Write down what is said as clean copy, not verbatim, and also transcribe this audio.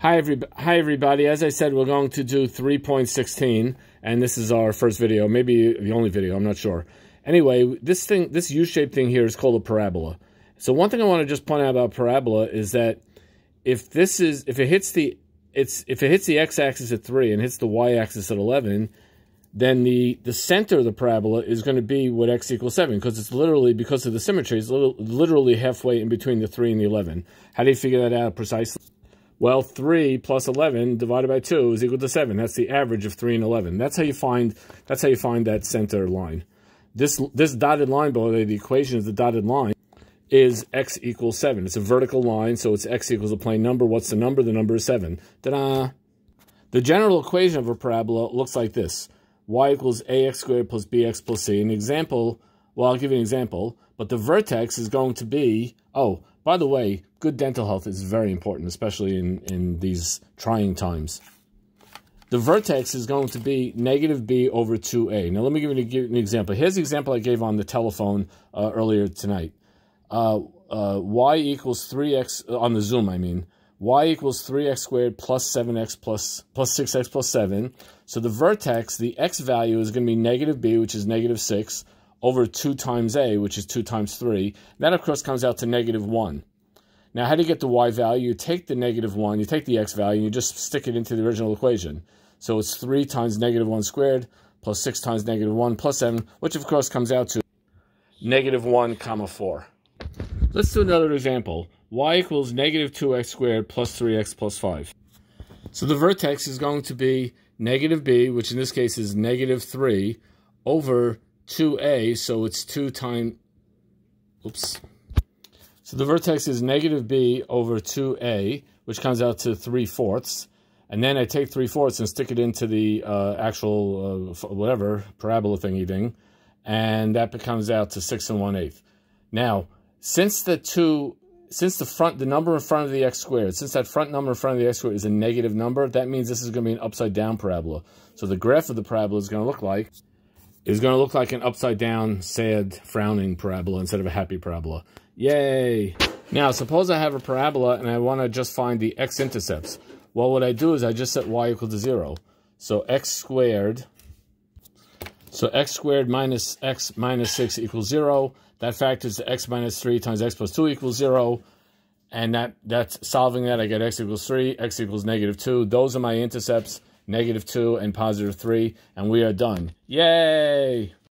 Hi everybody. As I said, we're going to do 3.16, and this is our first video, maybe the only video, I'm not sure. Anyway, this U-shaped thing here is called a parabola. So one thing I want to just point out about parabola is that if it hits the x-axis at 3 and hits the y-axis at 11, then the center of the parabola is going to be what x equals 7, because it's literally, because of the symmetry, it's literally halfway in between the 3 and the 11. How do you figure that out precisely? Well, 3 plus 11 divided by 2 is equal to 7. That's the average of 3 and 11. That's how you find that center line. This dotted line below the equation is the dotted line is x equals 7. It's a vertical line, so it's x equals a plane number. What's the number? The number is 7. Ta-da! The general equation of a parabola looks like this. Y equals ax squared plus bx plus c. An example, well, I'll give you an example, but the vertex is going to be, oh, by the way, good dental health is very important, especially in these trying times. The vertex is going to be negative b over 2a. Now, let me give you an example. Here's the example I gave on the telephone earlier tonight. Y equals 3x, on the Zoom, I mean. Y equals 3x squared plus 7x plus 6x plus 7. So the vertex, the x value is going to be negative b, which is negative 6, over 2 times a, which is 2 times 3. That, of course, comes out to negative 1. Now, how do you get the y value? You take the negative 1, you take the x value, and you just stick it into the original equation. So it's 3 times negative 1 squared plus 6 times negative 1 plus 7, which, of course, comes out to negative 1 comma 4. Let's do another example. Y equals negative 2x squared plus 3x plus 5. So the vertex is going to be negative b, which in this case is negative 3, over 2a, so it's 2 times, oops. So the vertex is negative b over 2a, which comes out to 3/4. And then I take 3/4 and stick it into the actual, whatever, parabola thingy thing. And that comes out to 6 1/8. Now, since the number in front of the x squared, since that front number in front of the x squared is a negative number, that means this is going to be an upside down parabola. So the graph of the parabola is going to look like an upside down, sad, frowning parabola instead of a happy parabola. Yay! Now, suppose I have a parabola and I want to just find the x-intercepts. Well, what I do is I just set y equal to 0. So x squared minus x minus 6 equals 0. That factors to x minus 3 times x plus 2 equals 0. And that's solving that. I get x equals 3, x equals negative 2. Those are my intercepts, negative 2 and positive 3. And we are done. Yay!